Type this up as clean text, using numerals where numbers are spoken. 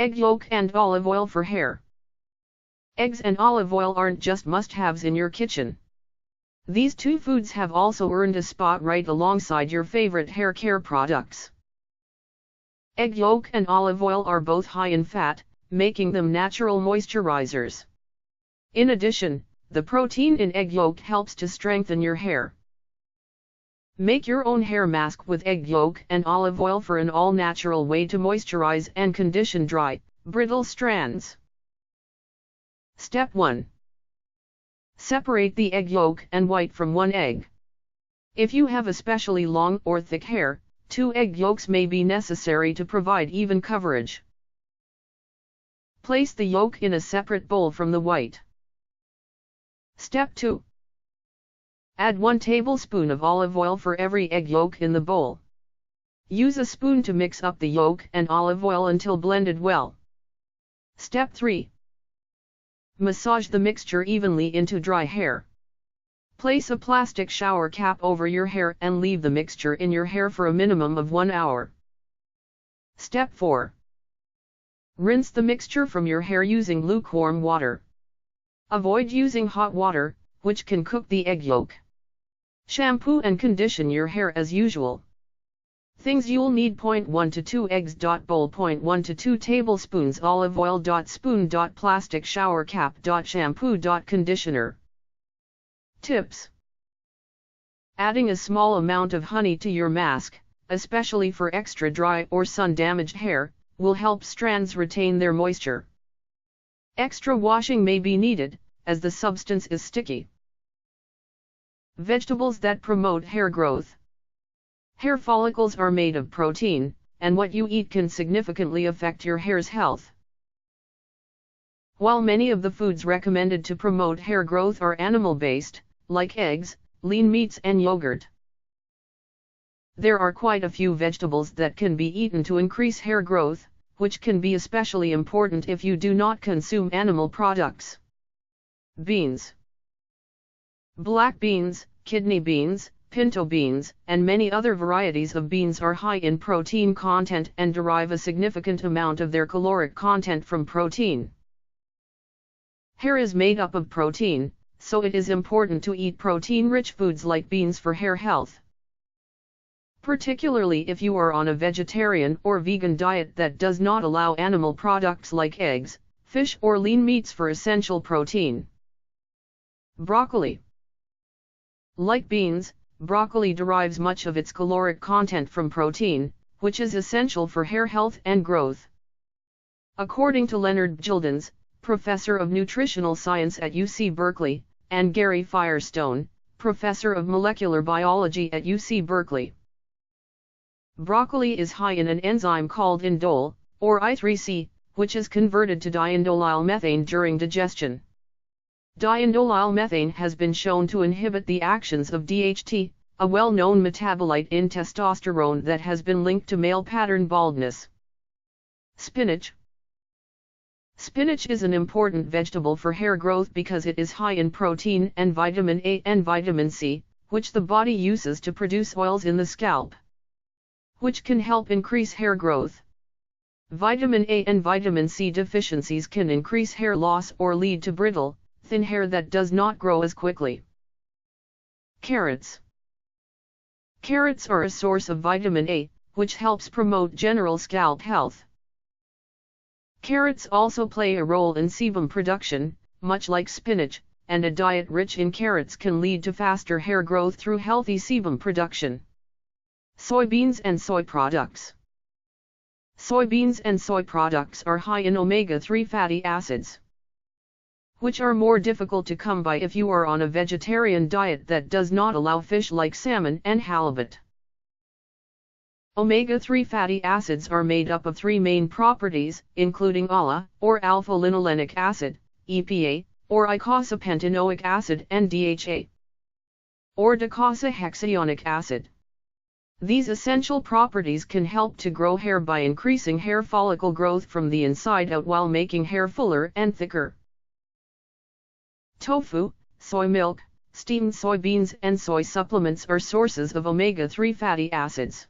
Egg yolk and olive oil for hair. Eggs and olive oil aren't just must-haves in your kitchen. These two foods have also earned a spot right alongside your favorite hair care products. Egg yolk and olive oil are both high in fat, making them natural moisturizers. In addition, the protein in egg yolk helps to strengthen your hair. Make your own hair mask with egg yolk and olive oil for an all-natural way to moisturize and condition dry, brittle strands. Step 1. Separate the egg yolk and white from one egg. If you have especially long or thick hair, 2 egg yolks may be necessary to provide even coverage. Place the yolk in a separate bowl from the white. Step 2. Add 1 tablespoon of olive oil for every egg yolk in the bowl. Use a spoon to mix up the yolk and olive oil until blended well. Step 3. Massage the mixture evenly into dry hair. Place a plastic shower cap over your hair and leave the mixture in your hair for a minimum of 1 hour. Step 4. Rinse the mixture from your hair using lukewarm water. Avoid using hot water, which can cook the egg yolk. Shampoo and condition your hair as usual. Things you'll need: 0.1 to 2 eggs. Bowl 0.1 to 2 tablespoons olive oil. Spoon. Plastic shower cap. Shampoo. Conditioner. Tips. Adding a small amount of honey to your mask, especially for extra dry or sun-damaged hair, will help strands retain their moisture. Extra washing may be needed, as the substance is sticky. Vegetables that promote hair growth. Hair follicles are made of protein, and what you eat can significantly affect your hair's health. While many of the foods recommended to promote hair growth are animal-based, like eggs, lean meats and yogurt, there are quite a few vegetables that can be eaten to increase hair growth, which can be especially important if you do not consume animal products. Beans. Black beans, kidney beans, pinto beans, and many other varieties of beans are high in protein content and derive a significant amount of their caloric content from protein. Hair is made up of protein, so it is important to eat protein-rich foods like beans for hair health. Particularly if you are on a vegetarian or vegan diet that does not allow animal products like eggs, fish or lean meats for essential protein. Broccoli. Like beans, broccoli derives much of its caloric content from protein, which is essential for hair health and growth. According to Leonard Gildens, professor of nutritional science at UC Berkeley, and Gary Firestone, professor of molecular biology at UC Berkeley, broccoli is high in an enzyme called indole, or I3C, which is converted to diindolyl methane during digestion. Diindolyl methane has been shown to inhibit the actions of DHT, a well-known metabolite in testosterone that has been linked to male pattern baldness. Spinach. Spinach is an important vegetable for hair growth because it is high in protein and vitamin A and vitamin C, which the body uses to produce oils in the scalp, which can help increase hair growth. Vitamin A and vitamin C deficiencies can increase hair loss or lead to brittle, thin hair that does not grow as quickly. Carrots. Carrots are a source of vitamin A, which helps promote general scalp health. Carrots also play a role in sebum production, much like spinach, and a diet rich in carrots can lead to faster hair growth through healthy sebum production. Soybeans and soy products. Soybeans and soy products are high in omega-3 fatty acids, which are more difficult to come by if you are on a vegetarian diet that does not allow fish like salmon and halibut. Omega-3 fatty acids are made up of 3 main properties, including ALA, or alpha-linolenic acid, EPA, or eicosapentaenoic acid, and DHA, or docosahexaenoic acid. These essential properties can help to grow hair by increasing hair follicle growth from the inside out while making hair fuller and thicker. Tofu, soy milk, steamed soybeans and soy supplements are sources of omega-3 fatty acids.